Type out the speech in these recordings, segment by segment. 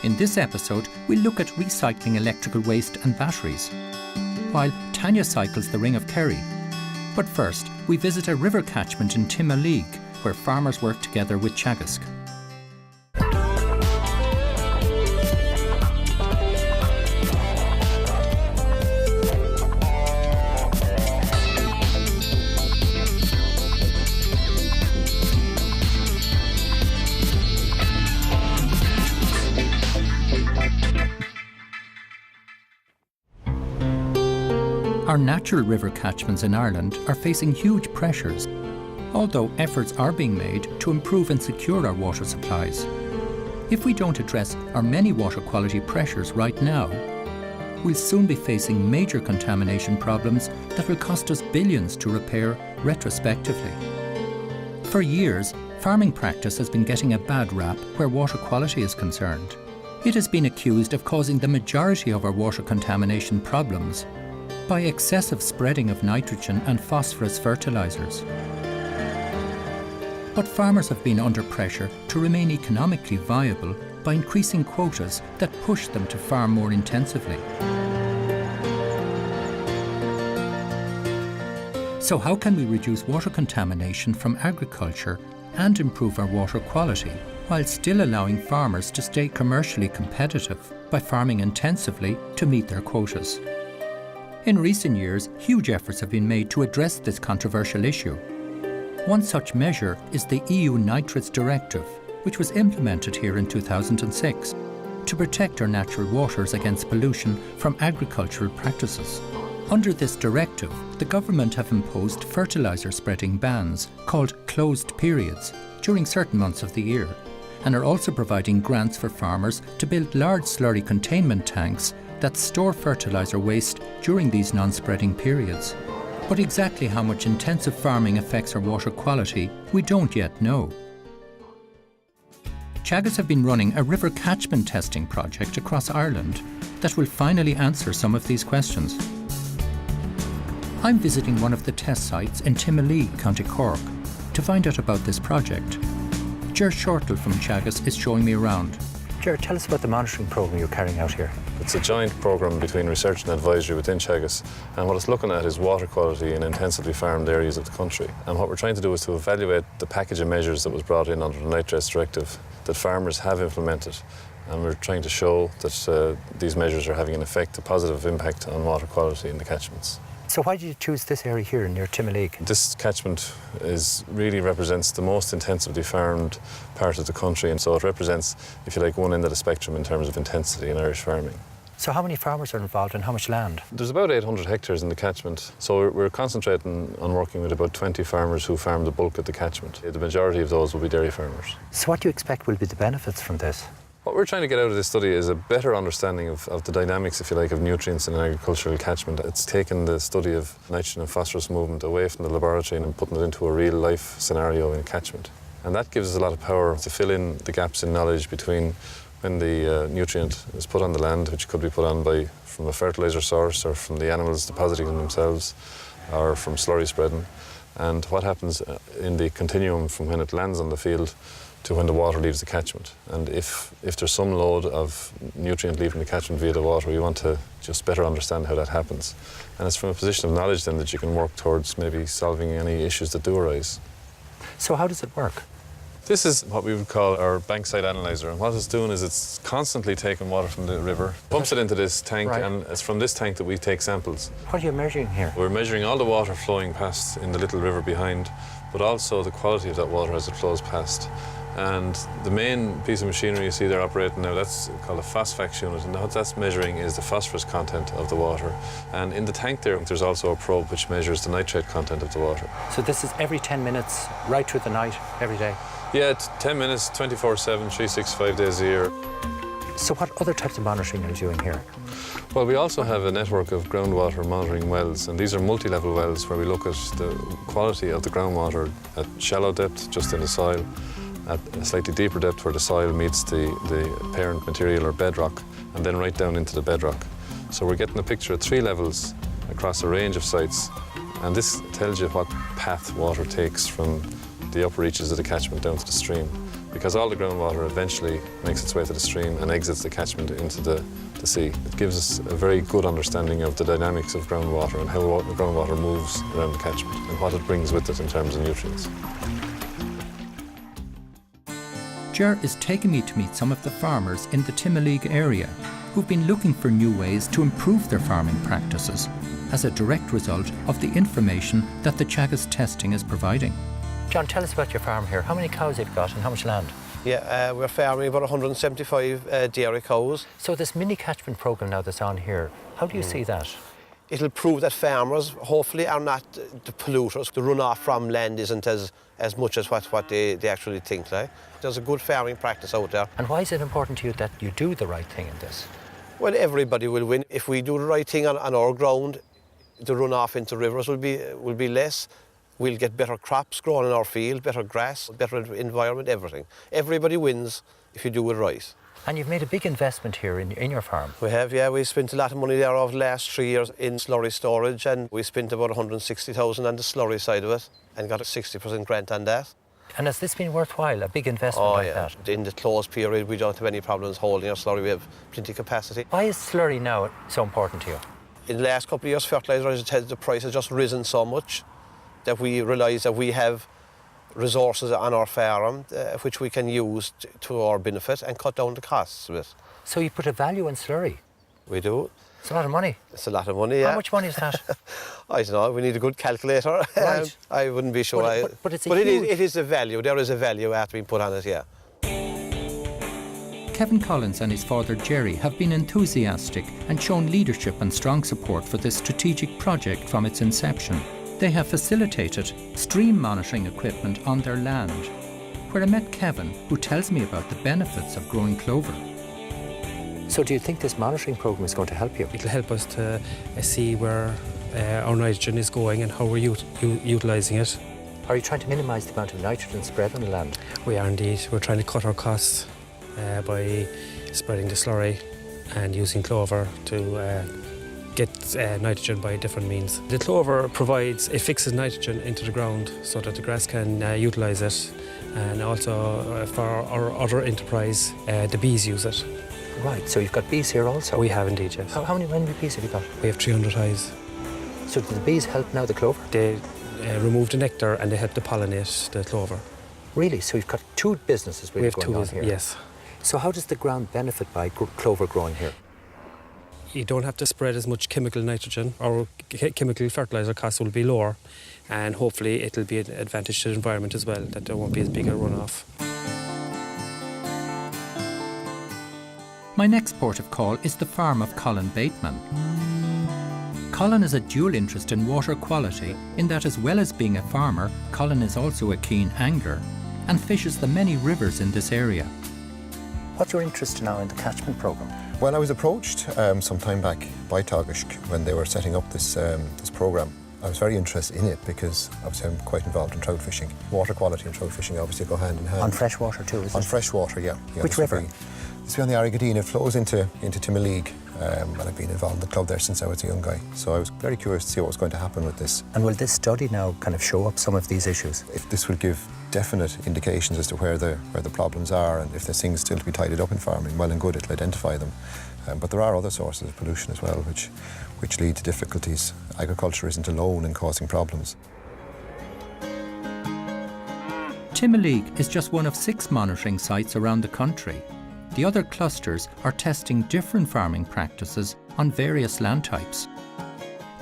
In this episode, we'll look at recycling electrical waste and batteries, while Tanya cycles the Ring of Kerry. But first, we visit a river catchment in Teagasc, where farmers work together with Teagasc. Our natural river catchments in Ireland are facing huge pressures, although efforts are being made to improve and secure our water supplies. If we don't address our many water quality pressures right now, we'll soon be facing major contamination problems that will cost us billions to repair retrospectively. For years, farming practice has been getting a bad rap where water quality is concerned. It has been accused of causing the majority of our water contamination problems by excessive spreading of nitrogen and phosphorus fertilizers. But farmers have been under pressure to remain economically viable by increasing quotas that push them to farm more intensively. So how can we reduce water contamination from agriculture and improve our water quality while still allowing farmers to stay commercially competitive by farming intensively to meet their quotas? In recent years, huge efforts have been made to address this controversial issue. One such measure is the EU Nitrates Directive, which was implemented here in 2006 to protect our natural waters against pollution from agricultural practices. Under this directive, the government have imposed fertiliser spreading bans called closed periods during certain months of the year, and are also providing grants for farmers to build large slurry containment tanks that store fertiliser waste during these non-spreading periods. But exactly how much intensive farming affects our water quality, we don't yet know. Teagasc have been running a river catchment testing project across Ireland that will finally answer some of these questions. I'm visiting one of the test sites in Teagasc, County Cork, to find out about this project. Ger Shortall from Teagasc is showing me around. Ger, tell us about the monitoring programme you're carrying out here. It's a joint programme between research and advisory within Teagasc, and what it's looking at is water quality in intensively farmed areas of the country. And what we're trying to do is to evaluate the package of measures that was brought in under the Nitrates Directive that farmers have implemented, and we're trying to show that these measures are having an effect, a positive impact on water quality in the catchments. So why did you choose this area here near Teagasc? This catchment really represents the most intensively farmed part of the country, and so it represents, if you like, one end of the spectrum in terms of intensity in Irish farming. So how many farmers are involved and how much land? There's about 800 hectares in the catchment, so we're concentrating on working with about 20 farmers who farm the bulk of the catchment. The majority of those will be dairy farmers. So what do you expect will be the benefits from this? What we're trying to get out of this study is a better understanding of the dynamics, if you like, of nutrients in an agricultural catchment. It's taken the study of nitrogen and phosphorus movement away from the laboratory and putting it into a real-life scenario in a catchment. And that gives us a lot of power to fill in the gaps in knowledge between when the nutrient is put on the land, which could be put on from a fertiliser source or from the animals depositing them themselves or from slurry spreading, and what happens in the continuum from when it lands on the field to when the water leaves the catchment. And if there's some load of nutrient leaving the catchment via the water, we want to just better understand how that happens. And it's from a position of knowledge then that you can work towards maybe solving any issues that do arise. So how does it work? This is what we would call our bankside analyzer, and what it's doing is it's constantly taking water from the river, pumps it into this tank, right, and it's from this tank that we take samples. What are you measuring here? We're measuring all the water flowing past in the little river behind, but also the quality of that water as it flows past. And the main piece of machinery you see there operating now, that's called a phosphax unit, and what that's measuring is the phosphorus content of the water. And in the tank there's also a probe which measures the nitrate content of the water. So this is every 10 minutes, right through the night, every day? Yeah, 10 minutes, 24/7, 365 days a year. So what other types of monitoring are you doing here? Well, we also have a network of groundwater monitoring wells, and these are multi-level wells where we look at the quality of the groundwater at shallow depth, just in the soil, at a slightly deeper depth where the soil meets the parent material or bedrock, and then right down into the bedrock. So we're getting a picture at 3 levels across a range of sites, and this tells you what path water takes from the upper reaches of the catchment down to the stream. because all the groundwater eventually makes its way to the stream and exits the catchment into the sea. It gives us a very good understanding of the dynamics of groundwater and how the groundwater moves around the catchment and what it brings with it in terms of nutrients. Ger is taking me to meet some of the farmers in the Teagasc area who've been looking for new ways to improve their farming practices as a direct result of the information that the Teagasc testing is providing. John, tell us about your farm here. How many cows have you got and how much land? Yeah, we're farming about 175 dairy cows. So this mini catchment programme now that's on here, how do you see that? It'll prove that farmers, hopefully, are not the polluters. The runoff from land isn't as much as what they actually think. Like. There's a good farming practice out there. And why is it important to you that you do the right thing in this? Well, everybody will win. If we do the right thing on our ground, the runoff into rivers will be less. We'll get better crops grown in our field, better grass, better environment, everything. Everybody wins if you do it right. And you've made a big investment here in your farm. We have, yeah. We spent a lot of money there over the last 3 years in slurry storage, and we spent about 160,000 on the slurry side of it and got a 60% grant on that. And has this been worthwhile, a big investment like that? In the closed period, we don't have any problems holding our slurry. We have plenty of capacity. Why is slurry now so important to you? In the last couple of years, fertiliser, the price has just risen so much that we realise that we have resources on our farm which we can use to our benefit and cut down the costs with. So you put a value in slurry? We do. It's a lot of money. It's a lot of money, yeah. How much money is that? I don't know. We need a good calculator. Right. I wouldn't be sure. But it's it is a value. There is a value after being put on it, yeah. Kevin Collins and his father Jerry have been enthusiastic and shown leadership and strong support for this strategic project from its inception. They have facilitated stream monitoring equipment on their land, where I met Kevin, who tells me about the benefits of growing clover. So do you think this monitoring programme is going to help you? It'll help us to see where our nitrogen is going and how we're utilising it. Are you trying to minimise the amount of nitrogen spread on the land? We are indeed. We're trying to cut our costs by spreading the slurry and using clover to get nitrogen by different means. The clover fixes nitrogen into the ground so that the grass can utilise it, and also for our other enterprise, the bees use it. Right, so you've got bees here also? We have indeed, yes. How many bees have you got? We have 300 hives. So do the bees help now the clover? They remove the nectar and they help to pollinate the clover. Really? So you've got two businesses really going on here? Yes. So how does the ground benefit by clover growing here? You don't have to spread as much chemical nitrogen. Our chemical fertiliser costs will be lower, and hopefully it'll be an advantage to the environment as well, that there won't be as big a runoff. My next port of call is the farm of Colin Bateman. Colin has a dual interest in water quality in that, as well as being a farmer, Colin is also a keen angler and fishes the many rivers in this area. What's your interest now in the catchment programme? Well, I was approached some time back by Teagasc when they were setting up this programme. I was very interested in it because obviously I'm quite involved in trout fishing. Water quality and trout fishing obviously go hand in hand. On fresh water too, is it? On fresh water, yeah. Which river? It's on the Arrigadine. It flows into Teagasc, and I've been involved in the club there since I was a young guy. So I was very curious to see what was going to happen with this. And will this study now kind of show up some of these issues? If this will give definite indications as to where the problems are, and if there's things still to be tidied up in farming, well and good, it'll identify them. But there are other sources of pollution as well, which lead to difficulties. Agriculture isn't alone in causing problems. Teagasc is just one of 6 monitoring sites around the country. The other clusters are testing different farming practices on various land types.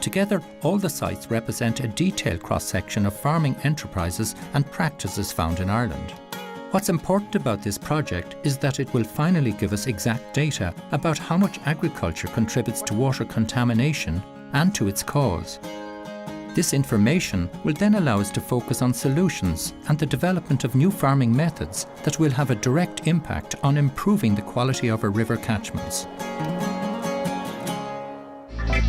Together, all the sites represent a detailed cross-section of farming enterprises and practices found in Ireland. What's important about this project is that it will finally give us exact data about how much agriculture contributes to water contamination and to its cause. This information will then allow us to focus on solutions and the development of new farming methods that will have a direct impact on improving the quality of our river catchments.